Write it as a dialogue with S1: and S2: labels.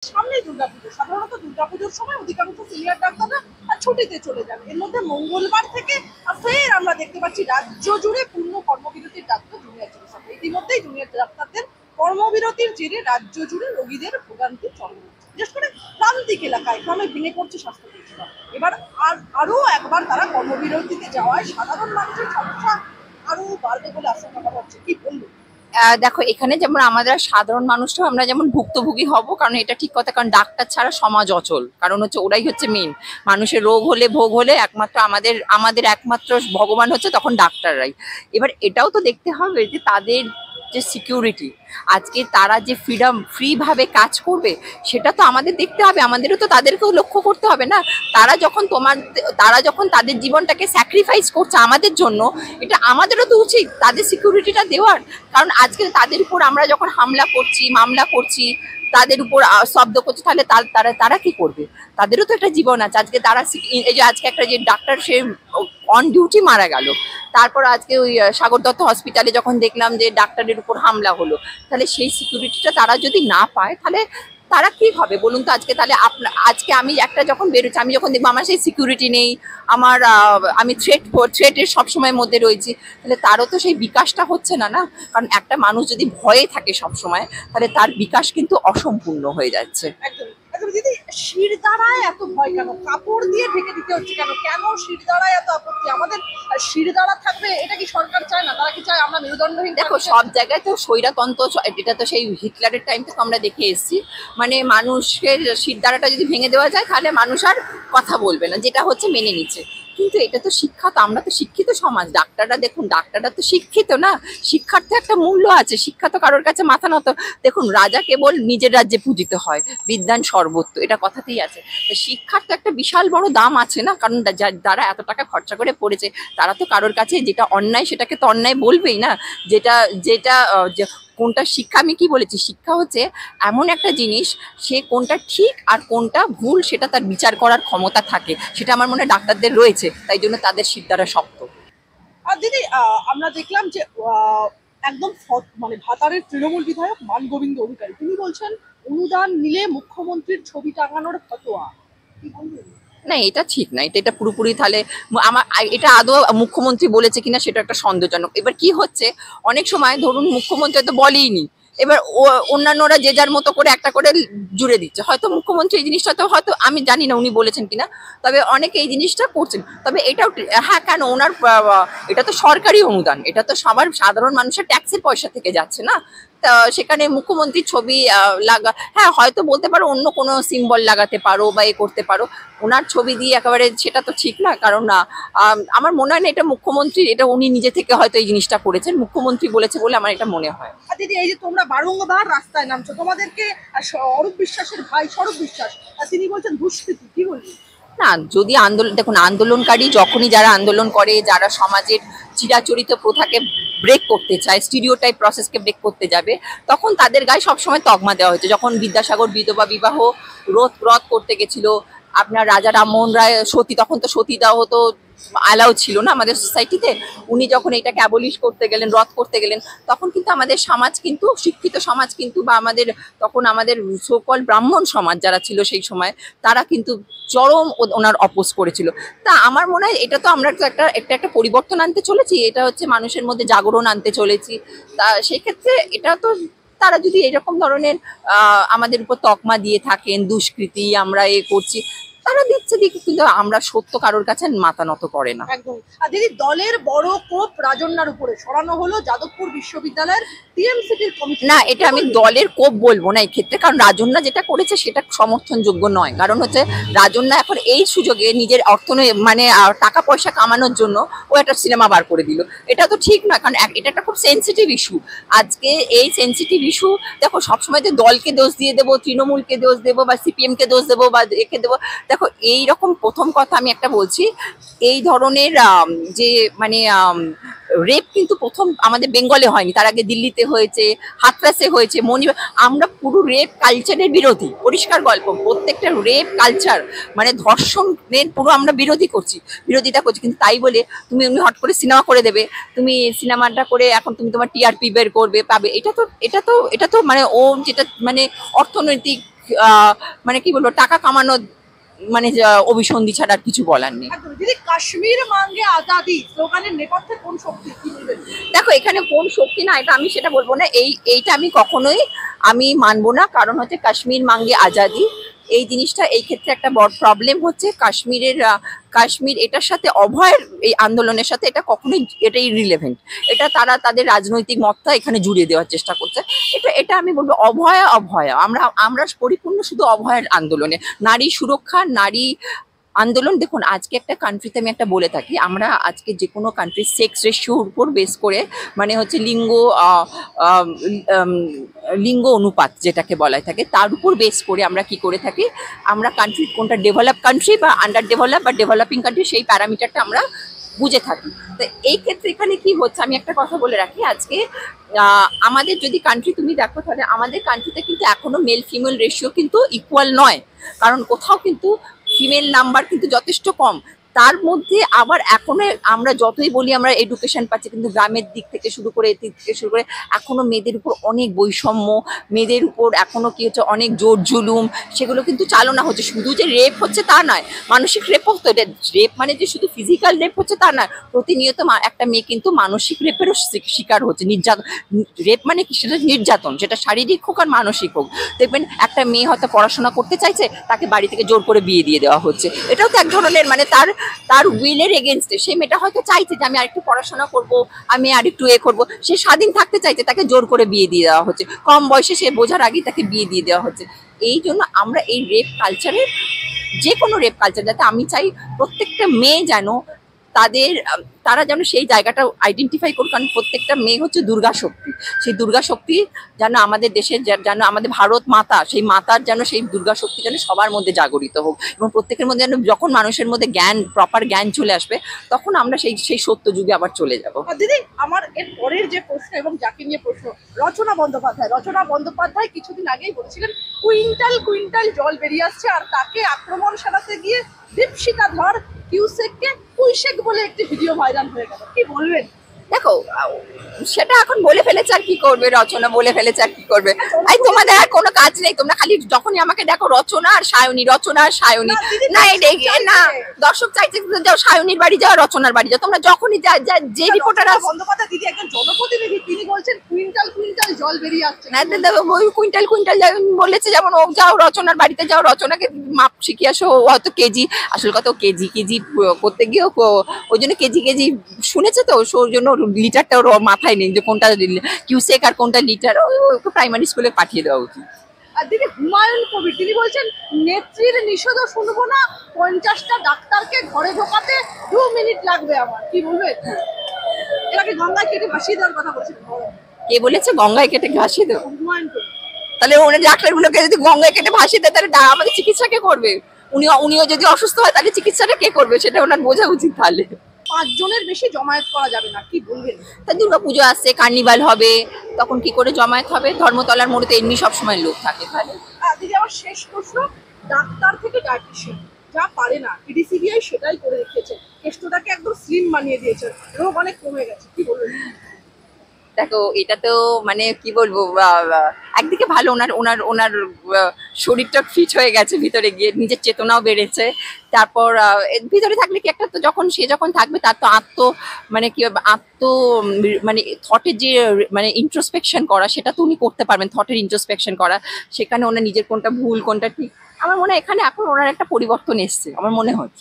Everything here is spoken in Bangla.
S1: সামনেই দুর্গাপুজো, সাধারণত দুর্গাপুজোর সময় অধিকাংশ সিনিয়র ডাক্তাররা ছুটিতে চলে যান। এর মধ্যে মঙ্গলবার থেকে ফের আমরা দেখতে পাচ্ছি রাজ্য জুড়ে পূর্ণ কর্মবিরতির ডাক্তার জুনিয়র চিকিৎসক। ইতিমধ্যেই জুনিয়র ডাক্তারদের কর্মবিরতির জেরে রাজ্য জুড়ে রোগীদের ভোগান্তি চরম হচ্ছে। বিশেষ করে প্রান্তিক এলাকায় ক্রমে ভেঙে পড়ছে স্বাস্থ্য পরিষেবা। এবার আরো একবার তারা কর্মবিরতিতে যাওয়ায় সাধারণ মানুষের সমস্যা আরো বাড়বে বলে আশঙ্কা করা হচ্ছে। কি বলবো?
S2: দেখো, এখানে যেমন আমাদের সাধারণ মানুষরাও আমরা যেমন ভুক্তভোগী হব, কারণ এটা ঠিক কথা, কারণ ডাক্তার ছাড়া সমাজ অচল। কারণ হচ্ছে ওরাই হচ্ছে মেন, মানুষের রোগ হলে ভোগ হলে একমাত্র আমাদের আমাদের একমাত্র ভগবান হচ্ছে তখন ডাক্তাররাই। এবার এটাও তো দেখতে হবে যে তাদের যে সিকিউরিটি, আজকে তারা যে ফ্রি ভাবে কাজ করবে সেটা তো আমাদের দেখতে হবে, আমাদেরও তো তাদেরকেও লক্ষ্য করতে হবে না। তারা যখন তাদের জীবনটাকে স্যাক্রিফাইস করছে আমাদের জন্য, এটা আমাদেরও তো উচিত তাদের সিকিউরিটিটা দেওয়ার। কারণ আজকে তাদের উপর আমরা যখন হামলা করছি, মামলা করছি, তাদের উপর শব্দ করছে, তাহলে তারা তারা কি করবে? তাদেরও তো একটা জীবন আছে। আজকে তারা এই যে আজকে একটা যে ডাক্তার সে অন ডিউটি মারা গেল, তারপর আজকে ওই সাগর দত্ত হসপিটালে যখন দেখলাম যে ডাক্তারের উপর হামলা হলো, তাহলে সেই সিকিউরিটিটা তারা যদি না পায় তাহলে তারা কি হবে বলুন তো? আজকে তাহলে আজকে আমি একটা যখন বেরোচ্ছি, আমি যখন দেখবো আমার সেই সিকিউরিটি নেই, আমার আমি থ্রেটের সবসময়ের মধ্যে রয়েছি, তাহলে তারও তো সেই বিকাশটা হচ্ছে না না। কারণ একটা মানুষ যদি ভয়ে থাকে সবসময়, তাহলে তার বিকাশ কিন্তু অসম্পূর্ণ হয়ে যাচ্ছে।
S1: একদম একদম দিদি, শিরদাঁড়ায় এত ভয় কেন? কাপড় দিয়ে ঢেকে দিতে হচ্ছে কেন? কেন শিরদাঁড়ায় এত আপত্তি? আমাদের শিরদাঁড়া থাকবে, এটা কি সরকার চায় না? তারা কি চায় আমরা মেরুদণ্ডহীন?
S2: দেখো, সব জায়গায় তো স্বৈরতন্ত্র, এটা তো সেই হিটলারের টাইম থেকে আমরা দেখে এসেছি। মানে মানুষের শিরদাঁড়াটা যদি ভেঙে দেওয়া যায় তাহলে মানুষ আর কথা বলবে না, যেটা হচ্ছে মেনে নিচ্ছে। কিন্তু এটা তো শিক্ষা, তো আমরা তো শিক্ষিত সমাজ। ডাক্তাররা দেখুন, ডাক্তাররা তো শিক্ষিত না, শিক্ষার তো একটা মূল্য আছে, শিক্ষা তো কারোর কাছে মাথা নত। দেখুন, রাজা কেবল নিজের রাজ্যে পূজিত হয়, বিদ্বান সর্বত্র, এটা কথাতেই আছে। তো শিক্ষার তো একটা বিশাল বড় দাম আছে না, কারণ যারা এত টাকা খরচা করে পড়েছে, তারা তো কারোর কাছে যেটা অন্যায় সেটাকে তো অন্যায় বলবেই না। যেটা যেটা কোনটা শিক্ষা, আমি কি বলেছি, শিক্ষা হচ্ছে এমন একটা জিনিস, সে কোনটা ঠিক আর কোনটা ভুল সেটা তার বিচার করার ক্ষমতা থাকে, সেটা আমার মনে হয় ডাক্তারদের রয়েছে, তাই জন্য তাদের শিরদাঁড়া শক্ত।
S1: আর দিদি, আমরা দেখলাম যে একদম মানে ভাতারের তৃণমূল বিধায়ক মানগোবিন্দ অধিকারী তিনি বলছেন অনুদান নিলে মুখ্যমন্ত্রীর ছবি টাঙানোর ফতোয়া। কি বলবেন?
S2: না, এটা ঠিক না, এটা পুরোপুরি তাহলে আমার এটা আদৌ মুখ্যমন্ত্রী বলেছে কিনা সেটা একটা সন্দেহজনক। এবার কি হচ্ছে, অনেক সময় ধরুন মুখ্যমন্ত্রী তো বলেইনি, এবার অন্যান্যরা যে যার মতো করে একটা করে জুড়ে দিচ্ছে। হয়তো মুখ্যমন্ত্রী এই জিনিসটা তো হয়তো আমি জানি না উনি বলেছেন কিনা, তবে অনেকে এই জিনিসটা করছেন। তবে এটাও হ্যাঁ, কেন ওনার এটা তো সরকারি অনুদান, এটা তো সবার সাধারণ মানুষের ট্যাক্সের পয়সা থেকে যাচ্ছে না। তা সেখানে মুখ্যমন্ত্রীর ছবি লাগা, হ্যাঁ হয়তো বলতে পারো অন্য কোনো সিম্বল লাগাতে পারো বা এ করতে পারো, ওনার ছবি দিয়ে একেবারে সেটা তো ঠিক না। কারণ আমার মনে হয় না এটা মুখ্যমন্ত্রী, এটা উনি নিজে থেকে হয়তো এই জিনিসটা করেছেন, মুখ্যমন্ত্রী বলেছে বলে আমার এটা মনে হয়।
S1: আর দিদি, এই যে তোমরা বারংবার রাস্তায় নামছো, তোমাদেরকে অরূপ বিশ্বাসের ভাই স্বরূপ বিশ্বাস তিনি বলছেন দুষ্কৃতি, কি বলবি?
S2: না, যদি আন্দোলন, দেখুন আন্দোলনকারী যখনই যারা আন্দোলন করে, যারা সমাজের চিরাচরিত প্রথাকে ব্রেক করতে চায়, স্টিরিওটাইপ প্রসেসকে ব্রেক করতে যাবে, তখন তাদের গায়ে সবসময় তকমা দেওয়া হয়েছে। যখন বিদ্যাসাগর বিধবা বিবাহ রদ করতে গেছিল আপনার রাজা রামমোহন রায় সতী, তখন তো সতীদাহ তো অ্যালাউ ছিল না আমাদের সোসাইটিতে। উনি যখন এটাকে অ্যাবলিশ করতে গেলেন, রদ করতে গেলেন, তখন কিন্তু আমাদের সমাজ কিন্তু শিক্ষিত সমাজ কিন্তু, বা আমাদের তখন আমাদের সকল ব্রাহ্মণ সমাজ যারা ছিল সেই সময়, তারা কিন্তু চরম ওনার অপোজ করেছিল। তা আমার মনে হয় এটা তো আমরা তো একটা পরিবর্তন আনতে চলেছি, এটা হচ্ছে মানুষের মধ্যে জাগরণ আনতে চলেছি। তা সেক্ষেত্রে এটা তো তারা যদি এরকম ধরনের আমাদের উপর তকমা দিয়ে থাকেন, দুষ্কৃতি আমরা এ করছি, তারা দিচ্ছে দিকে, কিন্তু আমরা সত্য কারোর কাছে মাথা নত করে না।
S1: একদম। আর দিদি, দলের বড় কোপ রাজন্যার উপরে সরানো হলো যাদবপুর বিশ্ববিদ্যালয়ের টিএমসিটির কমিটি।
S2: না, এটা আমি দলের কোপ বলবো না এই ক্ষেত্রে, কারণ রাজন্যা যেটা করেছে সেটা সমর্থনযোগ্য নয়। কারণ হচ্ছে রাজন্যা এখন এই সুযোগে নিজের মানে টাকা পয়সা কামানোর জন্য ও একটা সিনেমা বার করে দিল, এটা তো ঠিক না। কারণ এটা একটা খুব সেন্সিটিভ ইস্যু। আজকে এই সেন্সিটিভ ইস্যু, দেখো সবসময় যে দলকে দোষ দিয়ে দেবো, তৃণমূলকে দোষ দেবো, বা সিপিএম কে দোষ দেবো, বা একে দেবো, দেখো এইরকম প্রথম কথা আমি একটা বলছি, এই ধরনের যে মানে রেপ কিন্তু প্রথম আমাদের বেঙ্গলে হয়নি, তার আগে দিল্লিতে হয়েছে, হাতরাসে হয়েছে, আমরা পুরো রেপ কালচারের বিরোধী, পরিষ্কার গল্প। প্রত্যেকটা রেপ কালচার মানে ধর্ষণের পুরো আমরা বিরোধিতা করছি। কিন্তু তাই বলে তুমি হট করে সিনেমা করে দেবে, তুমি সিনেমাটা করে এখন তুমি তোমার টিআরপি বের করবে, পাবে, এটা তো মানে ও যেটা মানে অর্থনৈতিক মানে কি বলবো, টাকা কামানো মানে অভিসন্ধি ছাড়া আর কিছু বলার নেই।
S1: একদম। দিদি, কাশ্মীর মাঙ্গে আজাদি স্লোগানের নেপথ্যে কোন শক্তি, কি বলবেন?
S2: দেখো এখানে কোন শক্তি না, এটা আমি সেটা বলবো না, এইটা আমি কখনোই আমি মানবো না। কারণ হচ্ছে কাশ্মীর মাঙ্গে আজাদি এই জিনিসটা এই ক্ষেত্রে একটা বড় প্রবলেম হচ্ছে। কাশ্মীর এটার সাথে অভয়ের এই আন্দোলনের সাথে এটা কখনোই এটাই রিলেভেন্ট। এটা তারা তাদের রাজনৈতিক মতটা এখানে জুড়ে দেওয়ার চেষ্টা করছে। এটা আমি বলবো অভয়া আমরা পরিপূর্ণ শুধু অভয়ের আন্দোলনে, নারী সুরক্ষা, নারী আন্দোলন। দেখুন আজকে একটা কান্ট্রিতে আমি একটা বলে থাকি, আমরা আজকে যে কোনো কান্ট্রি সেক্স রেশিওর উপর বেস করে, মানে হচ্ছে লিঙ্গ অনুপাত যেটাকে বলা থাকে, তার উপর বেস করে আমরা কি করে থাকি, আমরা কান্ট্রি কোনটা ডেভেলপ কান্ট্রি বা আন্ডার ডেভেলপ বা ডেভেলপিং কান্ট্রি সেই প্যারামিটারটা আমরা বুঝে থাকি। তো এই ক্ষেত্রে এখানে কি হচ্ছে, আমি একটা কথা বলে রাখি, আজকে আমাদের যদি কান্ট্রি তুমি দেখো, তাহলে আমাদের কান্ট্রিতে কিন্তু এখনো মেল ফিমেল রেশিও কিন্তু ইকুয়াল নয়। কারণ কোথাও কিন্তু ফিমেল নাম্বার কিন্তু যথেষ্ট কম। তার মধ্যে আবার এখনো আমরা যতই বলি আমরা এডুকেশন পাচ্ছি, কিন্তু গ্রামের দিক থেকে শুরু করে এখনো মেয়েদের উপর অনেক বৈষম্য, মেয়েদের উপর এখনো কি হচ্ছে অনেক জোর জুলুম, সেগুলো কিন্তু চালনা হচ্ছে। শুধু যে রেপ হচ্ছে তা নয়, মানসিক রেপ হতো। এটা রেপ মানে যে শুধু ফিজিক্যাল রেপ হচ্ছে তা নয়, প্রতিনিয়ত একটা মেয়ে কিন্তু মানসিক রেপেরও শিকার হচ্ছে। রেপ মানে কি, সেটা নির্যাতন, সেটা শারীরিক হোক আর মানসিক হোক। দেখবেন একটা মেয়ে হয়তো পড়াশোনা করতে চাইছে, তাকে বাড়ি থেকে জোর করে বিয়ে দিয়ে দেওয়া হচ্ছে। এটাও তো এক ধরনের, মানে তার উইলের এগেনস্টে সেই মেয়েটা হয়তো চাইছে যে আমি আরেকটু পড়াশোনা করব, আমি আরেকটু করব, সে স্বাধীন থাকতে চাইছে, তাকে জোর করে বিয়ে দিয়ে দেওয়া হচ্ছে। কম বয়সে সে বোঝার আগেই তাকে বিয়ে দিয়ে দেওয়া হচ্ছে। এই জন্য আমরা এই রেপ কালচারের, যে কোনো রেপ কালচার, যাতে আমি চাই প্রত্যেকটা মেয়ে যেন তারা যেন সেই জায়গাটা আইডেন্টিফাই করুক। কারণ প্রত্যেকটা মেয়ে হচ্ছে দুর্গা শক্তি। সেই দুর্গা শক্তি যেন আমাদের দেশের, যেন আমাদের ভারত মাতা, সেই মাতার যেন সেই দুর্গা শক্তি যেন সবার মধ্যে জাগরিত হোক, এবং প্রত্যেকের মধ্যে যেন যখন মানুষের মধ্যে প্রপার জ্ঞান চলে আসবে, তখন আমরা সেই সত্য যুগে আবার চলে যাব।
S1: দিদি, আমার এর পরের যে প্রশ্ন এবং যাকে নিয়ে প্রশ্ন, রচনা বন্দ্যোপাধ্যায় কিছুদিন আগেই বলেছিলেন কুইন্টাল কুইন্টাল জল বেরিয়ে আসছে, আর তাকে আক্রমণ সারাতে গিয়ে দীপশিখা ধর কিউসেককে কুইশেক বলে একটি ভিডিও ভাইরাল হয়ে গেল, কি বলবেন?
S2: দেখো সেটা এখন বলে ফেলেছে, আর কি করবে, রচনা বলে ফেলেছে আর কি করবে। এই তোমাদের আর কোনো কাজ নেই, তোমরা খালি যখনই আমাকে দেখো রচনা আর সায়নী, না না, দর্শক চাইছে যাও সায়নীর বাড়ি যাও, রচনার বাড়ি যাও, তোমরা যখনই যে রিপোর্টার
S1: বন্দ্যোপাধ্যায় দিদি একজন জনপ্রতিনিধি, তিনি বলছেন কুইন্টাল কুইন্টাল জল বেরিয়ে আসছে।
S2: কুইন্টাল কুইন্টাল বলেছে, যেমন ও যাও রচনার বাড়িতে যাও, রচনাকে মাপ শিখিয়ে আসো, হয়তো কেজি, আসল কথা কেজি করতে গিয়ে ওই জন্য কেজি শুনেছে, তো ওর জন্য লিটারটা ওর মাথায় নেই যে কোনটা কিউসেক আর কোনটা লিটার, ওকে প্রাইমারি স্কুলে পাঠিয়ে দেওয়া উচিত।
S1: আর দিদি, হুমায়ুন কবির তিনি বলছেন নেত্রীর নিষেধও শুনবো না, 50টা ডাক্তারকে ঘরে ঢোকাতে 2 মিনিট লাগবে আমার, কি বলবেন? এটাকে গঙ্গায় কেটে ভাসিয়ে দেওয়ার কথা বলছেন।
S2: কে বলেছে গঙ্গায় কেটে ভাসিয়ে দেবো?
S1: হুমায়ুন কবির।
S2: তাহলে ওনার ডাক্তারগুলোকে যদি গঙ্গায় কেটে ভাসিয়ে দেয়, তাহলে আমাদের চিকিৎসা কে করবে? উনিও যদি অসুস্থ হয়, তাহলে চিকিৎসাটা কে করবে? সেটা ওনার বোঝা উচিত। তাহলে
S1: 5 জনের বেশি জমায়েত করা যাবে না, কি বলবেন?
S2: তা দুর্গাপুজো আসছে, কার্নিভাল হবে, তখন কি করে জমায়েত হবে? ধর্মতলার মোড়ে তো এমনি সবসময় লোক থাকে। তাহলে
S1: দিদি, আমার শেষ প্রশ্ন, ডাক্তার থেকে ডায়েটিশিয়ান যা পারে না, পিডিসিবিআই সেটাই করে রেখেছে, কেষ্টটাকে একদম স্লিম বানিয়ে দিয়েছে, রোগ অনেক কমে গেছে, কি বলবেন?
S2: দেখো এটা তো মানে কি বলবো, একদিকে ভালো, ওনার শরীরটা ফিট হয়ে গেছে, ভিতরে গিয়ে নিজের চেতনাও বেড়েছে। তারপর ভিতরে থাকলে কি একটা, তো সে যখন থাকবে তার তো মানে কি মানে থটের যে মানে ইন্ট্রোস্পেকশন করা, সেটা তো উনি করতে পারবেন। থটের ইন্ট্রোস্পেকশন করা, সেখানে ওনার নিজের কোনটা ভুল কোনটা ঠিক, আমার মনে হয় এখানে এখন ওনার একটা পরিবর্তন এসছে আমার মনে হচ্ছে।